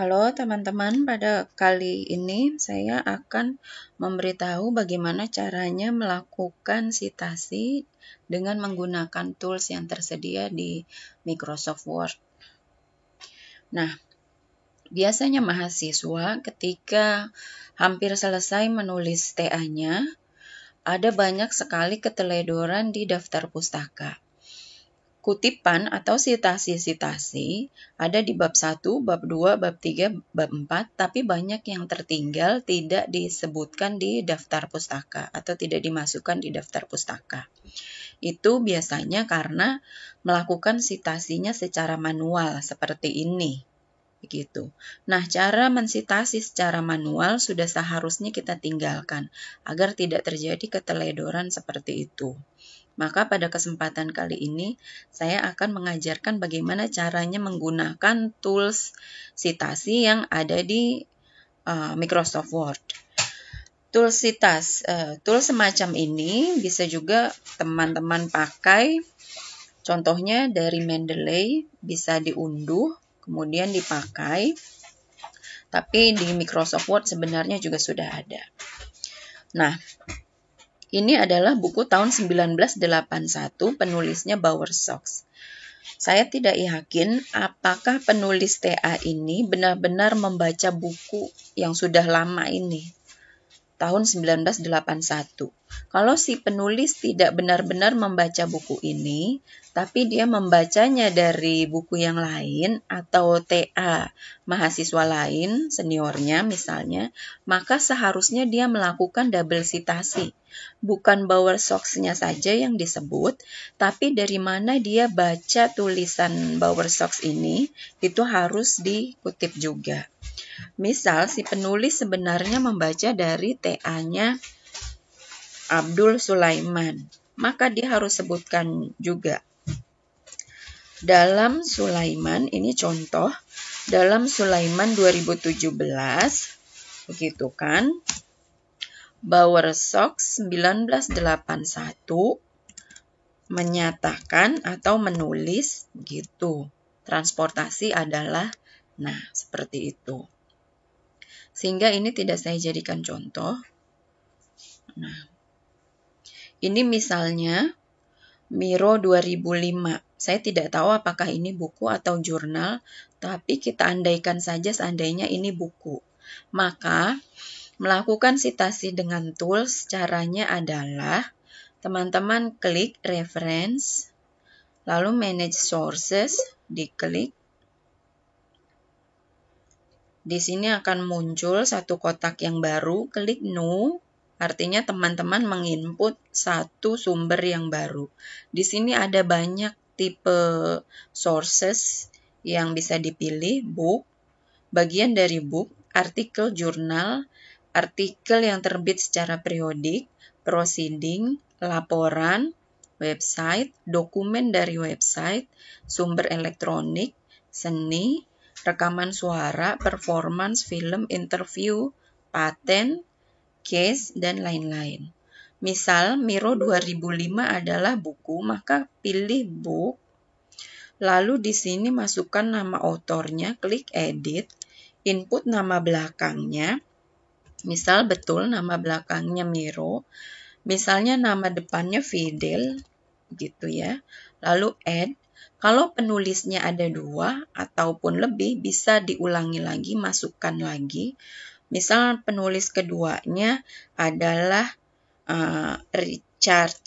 Halo teman-teman, pada kali ini saya akan memberitahu bagaimana caranya melakukan citasi dengan menggunakan tools yang tersedia di Microsoft Word. Nah, biasanya mahasiswa ketika hampir selesai menulis TA-nya, ada banyak sekali keteledoran di daftar pustaka. Kutipan atau sitasi-sitasi ada di bab 1, bab 2, bab 3, bab 4, tapi banyak yang tertinggal tidak disebutkan di daftar pustaka atau tidak dimasukkan di daftar pustaka. Itu biasanya karena melakukan sitasinya secara manual seperti ini. Begitu. Nah, cara mensitasi secara manual sudah seharusnya kita tinggalkan agar tidak terjadi keteledoran seperti itu. Maka pada kesempatan kali ini saya akan mengajarkan bagaimana caranya menggunakan tools citasi yang ada di Microsoft Word. Tools semacam ini bisa juga teman-teman pakai. Contohnya dari Mendeley bisa diunduh, kemudian dipakai. Tapi di Microsoft Word sebenarnya juga sudah ada. Nah, ini adalah buku tahun 1981, penulisnya Bowersox. Saya tidak yakin apakah penulis TA ini benar-benar membaca buku yang sudah lama ini, tahun 1981. Kalau si penulis tidak benar-benar membaca buku ini, tapi dia membacanya dari buku yang lain atau TA mahasiswa lain, seniornya misalnya, maka seharusnya dia melakukan double citasi. Bukan Bowersox-nya saja yang disebut, tapi dari mana dia baca tulisan Bowersox ini, itu harus dikutip juga. Misal, si penulis sebenarnya membaca dari TA-nya Abdul Sulaiman, maka dia harus sebutkan juga. Dalam Sulaiman, ini contoh, dalam Sulaiman 2017, begitu kan, Bowersox 1981 menyatakan atau menulis gitu. Transportasi adalah, nah seperti itu. Sehingga ini tidak saya jadikan contoh. Nah, ini misalnya Miro 2005. Saya tidak tahu apakah ini buku atau jurnal, tapi kita andaikan saja seandainya ini buku. Maka, melakukan citasi dengan tools caranya adalah teman-teman klik reference, lalu manage sources, diklik. Di sini akan muncul satu kotak yang baru, klik new, artinya teman-teman menginput satu sumber yang baru. Di sini ada banyak tipe sources yang bisa dipilih, book, bagian dari book, artikel jurnal, artikel yang terbit secara periodik, proceeding, laporan, website, dokumen dari website, sumber elektronik, seni, rekaman suara, performance, film, interview, paten, case, dan lain-lain. Misal, Miro 2005 adalah buku, maka pilih book, lalu di sini masukkan nama autornya, klik edit, input nama belakangnya, misal betul nama belakangnya Miro, misalnya nama depannya Fidel, gitu ya. Lalu add, kalau penulisnya ada 2 ataupun lebih, bisa diulangi lagi, masukkan lagi. Misal penulis keduanya adalah Richard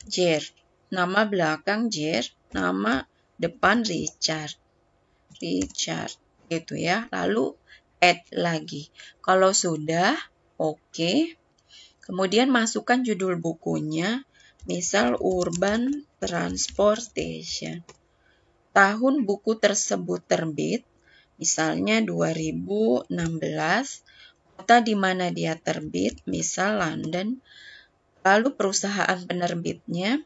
Jer, nama belakang Jer, nama depan Richard, gitu ya. Lalu add lagi. Kalau sudah, oke. Kemudian masukkan judul bukunya, misal Urban Transportation. Tahun buku tersebut terbit, misalnya 2016, kota di mana dia terbit, misal London. Lalu perusahaan penerbitnya,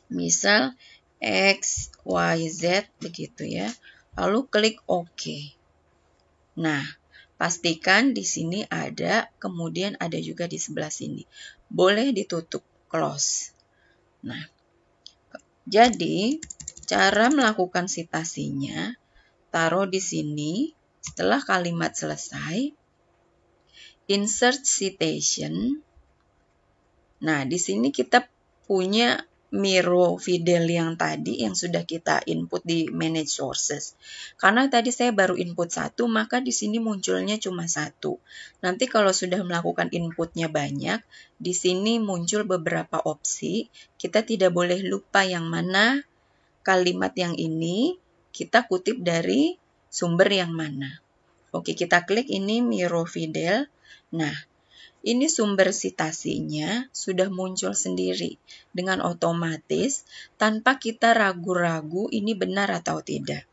misal XYZ, begitu ya. Lalu klik OK. Nah, pastikan di sini ada, kemudian ada juga di sebelah sini. Boleh ditutup, close. Nah, jadi cara melakukan citasinya, taruh di sini. Setelah kalimat selesai, insert citation. Nah, di sini kita punya Miro Fidel yang tadi yang sudah kita input di manage sources. Karena tadi saya baru input satu, maka di sini munculnya cuma satu. Nanti kalau sudah melakukan inputnya banyak, di sini muncul beberapa opsi. Kita tidak boleh lupa yang mana kalimat yang ini kita kutip dari sumber yang mana. Oke, kita klik ini Miro Fidel. Nah, ini sumber citasinya sudah muncul sendiri dengan otomatis tanpa kita ragu-ragu ini benar atau tidak.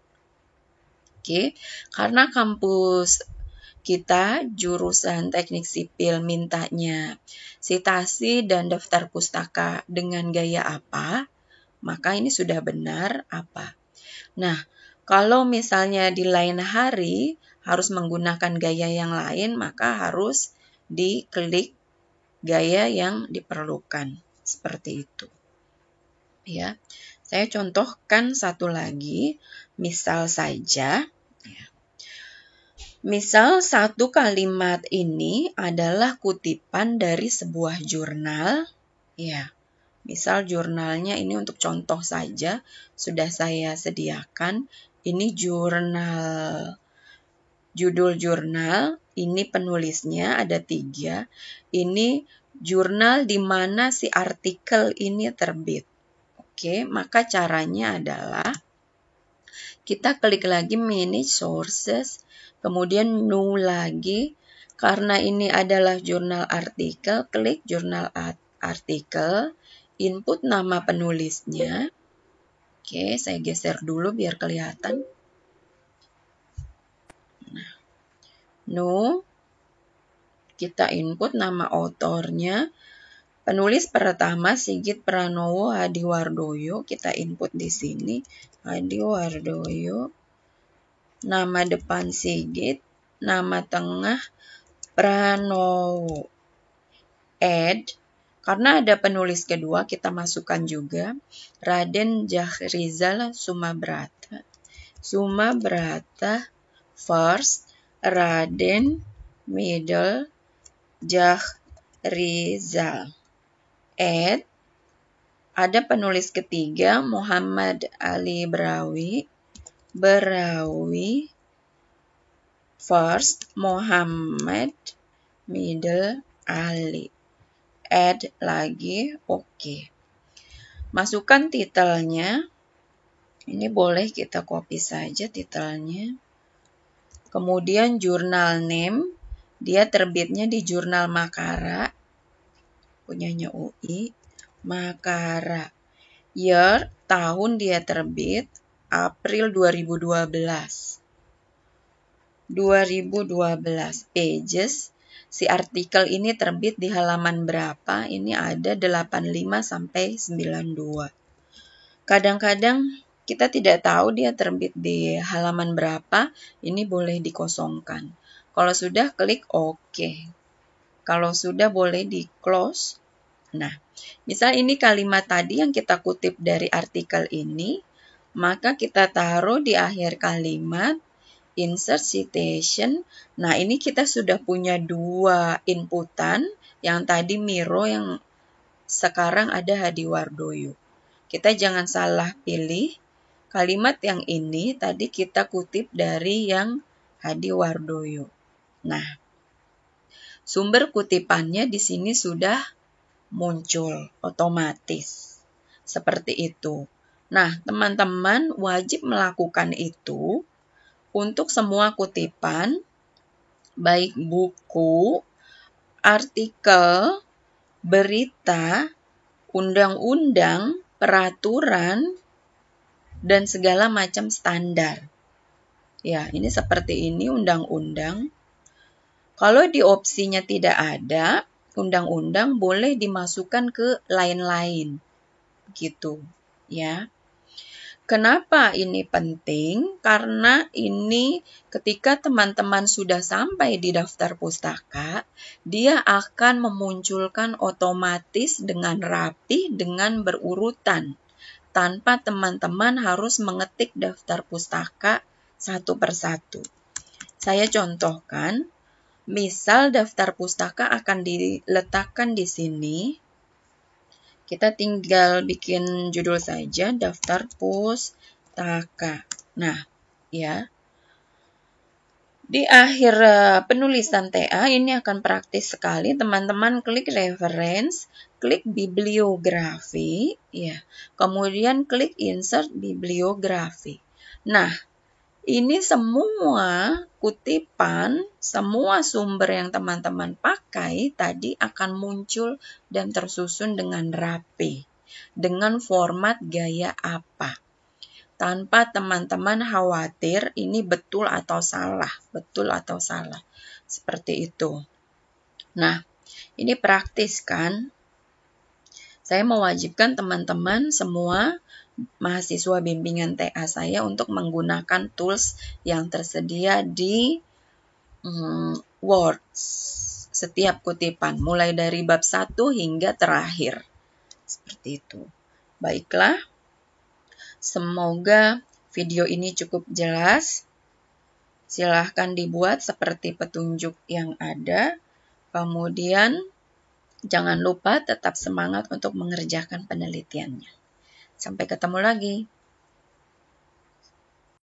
Oke, karena kampus kita jurusan teknik sipil mintanya citasi dan daftar pustaka dengan gaya apa, maka ini sudah benar apa. Nah, kalau misalnya di lain hari harus menggunakan gaya yang lain, maka harus diklik gaya yang diperlukan. Seperti itu. Ya. Saya contohkan satu lagi, misal saja. Ya. Misal satu kalimat ini adalah kutipan dari sebuah jurnal. Ya. Misal jurnalnya ini untuk contoh saja, sudah saya sediakan. Ini jurnal, judul jurnal, ini penulisnya ada 3. Ini jurnal di mana si artikel ini terbit. Oke, maka caranya adalah kita klik lagi manage sources, kemudian new lagi. Karena ini adalah jurnal artikel, klik jurnal artikel, input nama penulisnya. Oke, saya geser dulu biar kelihatan. Nah, no, kita input nama autornya. Penulis pertama Sigit Pranowo Hadiwardoyo, kita input di sini Hadiwardoyo. Nama depan Sigit, nama tengah Pranowo. Add. Karena ada penulis kedua, kita masukkan juga Raden Djahrizal Sumabrata. Sumabrata first, Raden middle, Djahrizal. Add. Ada penulis ketiga Muhammad Ali Brawi. Brawi first, Muhammad middle, Ali. Add lagi, oke. Masukkan titelnya. Ini boleh kita copy saja titelnya. Kemudian jurnal name, dia terbitnya di jurnal Makara, punyanya UI, Makara. Year, tahun dia terbit, April 2012. 2012. Pages, si artikel ini terbit di halaman berapa? Ini ada 85 sampai 92. Kadang-kadang kita tidak tahu dia terbit di halaman berapa, ini boleh dikosongkan. Kalau sudah, klik OK. Kalau sudah, boleh di close. Nah, misal ini kalimat tadi yang kita kutip dari artikel ini, maka kita taruh di akhir kalimat, insert citation. Nah, ini kita sudah punya 2 inputan, yang tadi Miro, yang sekarang ada Hadiwardoyo. Kita jangan salah pilih. Kalimat yang ini tadi kita kutip dari yang Hadiwardoyo. Nah, sumber kutipannya di sini sudah muncul otomatis. Seperti itu. Nah, teman-teman wajib melakukan itu untuk semua kutipan, baik buku, artikel, berita, undang-undang, peraturan, dan segala macam standar. Ya, ini seperti ini undang-undang. Kalau di opsinya tidak ada, undang-undang boleh dimasukkan ke lain-lain. Gitu, ya. Kenapa ini penting? Karena ini ketika teman-teman sudah sampai di daftar pustaka, dia akan memunculkan otomatis dengan rapi, dengan berurutan. tanpa teman-teman harus mengetik daftar pustaka satu persatu. Saya contohkan, misal daftar pustaka akan diletakkan di sini. Kita tinggal bikin judul saja, daftar pustaka. Nah, ya. Di akhir penulisan TA ini akan praktis sekali. Teman-teman klik reference, klik bibliografi, ya. Kemudian klik insert bibliografi. Nah, ini semua kutipan, semua sumber yang teman-teman pakai tadi akan muncul dan tersusun dengan rapi. Dengan format gaya apa. Tanpa teman-teman khawatir ini betul atau salah. Seperti itu. Nah, ini praktis kan? Saya mewajibkan teman-teman semua mahasiswa bimbingan TA saya untuk menggunakan tools yang tersedia di Word. Setiap kutipan, mulai dari bab 1 hingga terakhir. Seperti itu. Baiklah. Semoga video ini cukup jelas. Silahkan dibuat seperti petunjuk yang ada. Kemudian, jangan lupa tetap semangat untuk mengerjakan penelitiannya. Sampai ketemu lagi.